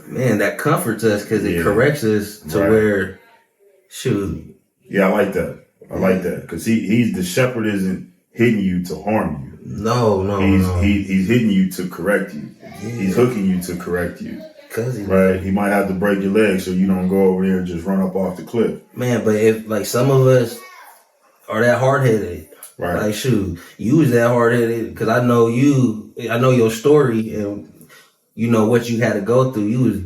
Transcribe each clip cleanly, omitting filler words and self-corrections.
Man, that comforts us because it corrects us to where, shoot. Yeah, I like that. I like that because he's the shepherd isn't hitting you to harm you. No. He's hitting you to correct you. Yeah. He's hooking you to correct you. Right? He might have to break your leg so you don't go over there and just run up off the cliff. Man, but if like some of us are that hard headed. Right. Like, shoot, you was that hard-headed because I know your story and you know what you had to go through. You was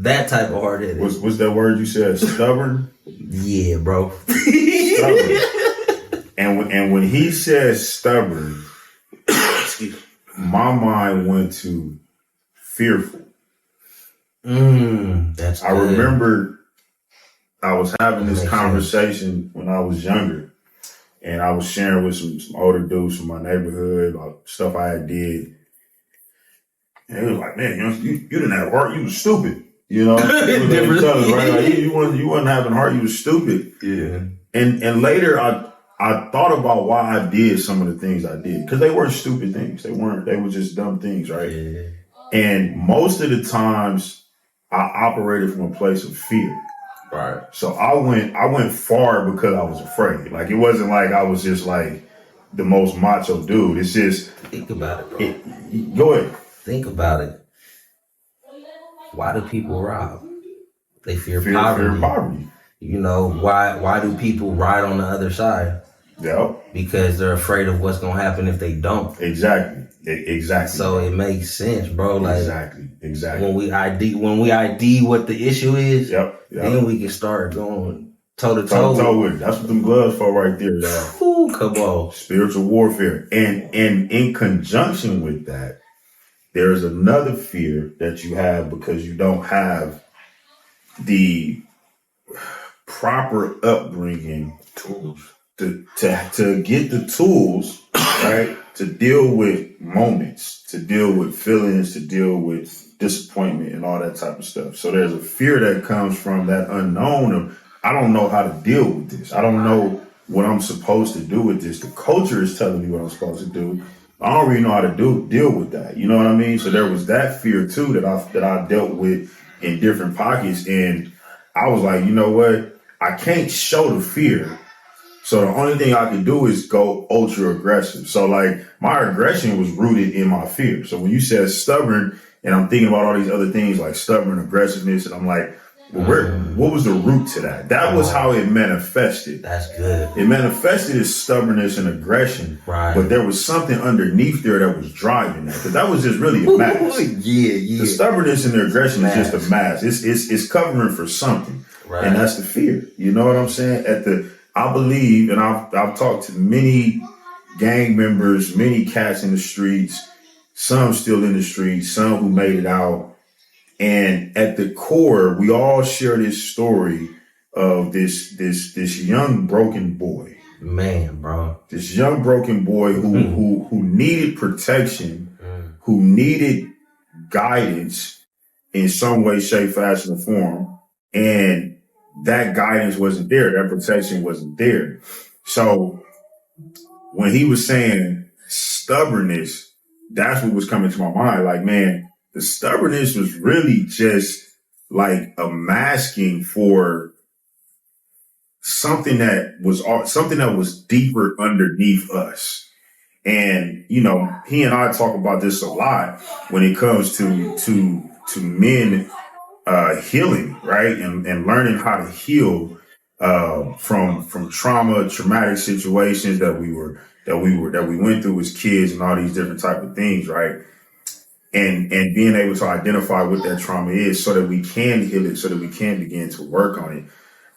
that type of hard-headed. What's that word you said? Stubborn? Yeah, bro. Stubborn. And when he says stubborn, my mind went to fearful. That's good. I remember I was having this conversation when I was younger. And I was sharing with some older dudes from my neighborhood about stuff I had did. And it was like, man, you didn't have heart. You was stupid. You know, right? Like, you wasn't having heart. You was stupid. Yeah. And later I thought about why I did some of the things I did because they weren't stupid things. They were just dumb things, right? Yeah. And most of the times I operated from a place of fear. Right. So I went far because I was afraid. Like, it wasn't like I was just like the most macho dude. It's just think about it, bro. Go ahead. Think about it. Why do people rob? They fear poverty. You know, why do people ride on the other side? Yeah. Because they're afraid of what's gonna happen if they don't. Exactly. So it makes sense, bro. Like exactly. When we ID what the issue is, then we can start going toe to toe with it. That's what them gloves for right there, y'all. Ooh, come on. Spiritual warfare. And in conjunction with that, there's another fear that you have because you don't have the proper upbringing tools to get the tools, right? To deal with moments, to deal with feelings, to deal with disappointment and all that type of stuff. So there's a fear that comes from that unknown of, I don't know how to deal with this. I don't know what I'm supposed to do with this. The culture is telling me what I'm supposed to do. I don't really know how to deal with that. You know what I mean? So there was that fear too that I dealt with in different pockets. And I was like, you know what? I can't show the fear. So the only thing I could do is go ultra aggressive. So like my aggression was rooted in my fear. So when you said stubborn, and I'm thinking about all these other things like stubborn aggressiveness, and I'm like, well, what was the root to that? That was how it manifested. That's good. It manifested as stubbornness and aggression, right? But there was something underneath there that was driving that, because that was just really a mask. Yeah. The stubbornness and the aggression is just a mask. It's covering for something, right? And that's the fear. You know what I'm saying? I believe, and I've talked to many gang members, many cats in the streets, some still in the streets, some who made it out. And at the core, we all share this story of this young broken boy. Man, bro. This young broken boy who needed protection, who needed guidance in some way, shape, fashion, or form. And that guidance wasn't there. That protection wasn't there. So when he was saying stubbornness, that's what was coming to my mind. Like, man, the stubbornness was really just like a masking for something that was deeper underneath us. And, you know, he and I talk about this a lot when it comes to men healing, right? And learning how to heal from traumatic situations that we went through as kids and all these different type of things, right? And being able to identify what that trauma is so that we can heal it, so that we can begin to work on it.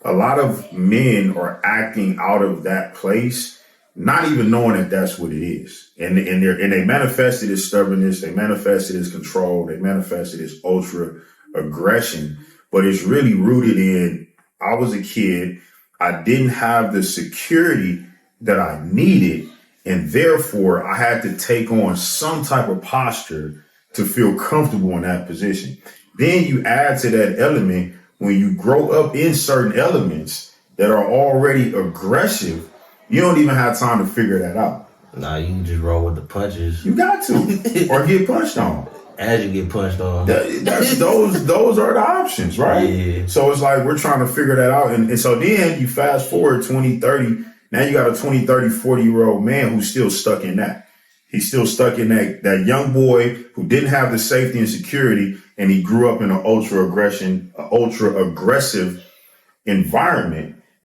A lot of men are acting out of that place, not even knowing that that's what it is. And they manifest it as stubbornness, they manifest it as control, they manifest it as ultra aggression, but it's really rooted in, I was a kid, I didn't have the security that I needed, and therefore I had to take on some type of posture to feel comfortable in that position. Then you add to that element, when you grow up in certain elements that are already aggressive, you don't even have time to figure that out. Nah, you can just roll with the punches. You got to, or get punched on. as you get punched on. Those are the options, right? Yeah. So it's like we're trying to figure that out. And so then you fast forward 20, 30. Now you got a 20, 30, 40-year-old man who's still stuck in that. He's still stuck in that young boy who didn't have the safety and security, and he grew up in an ultra aggressive environment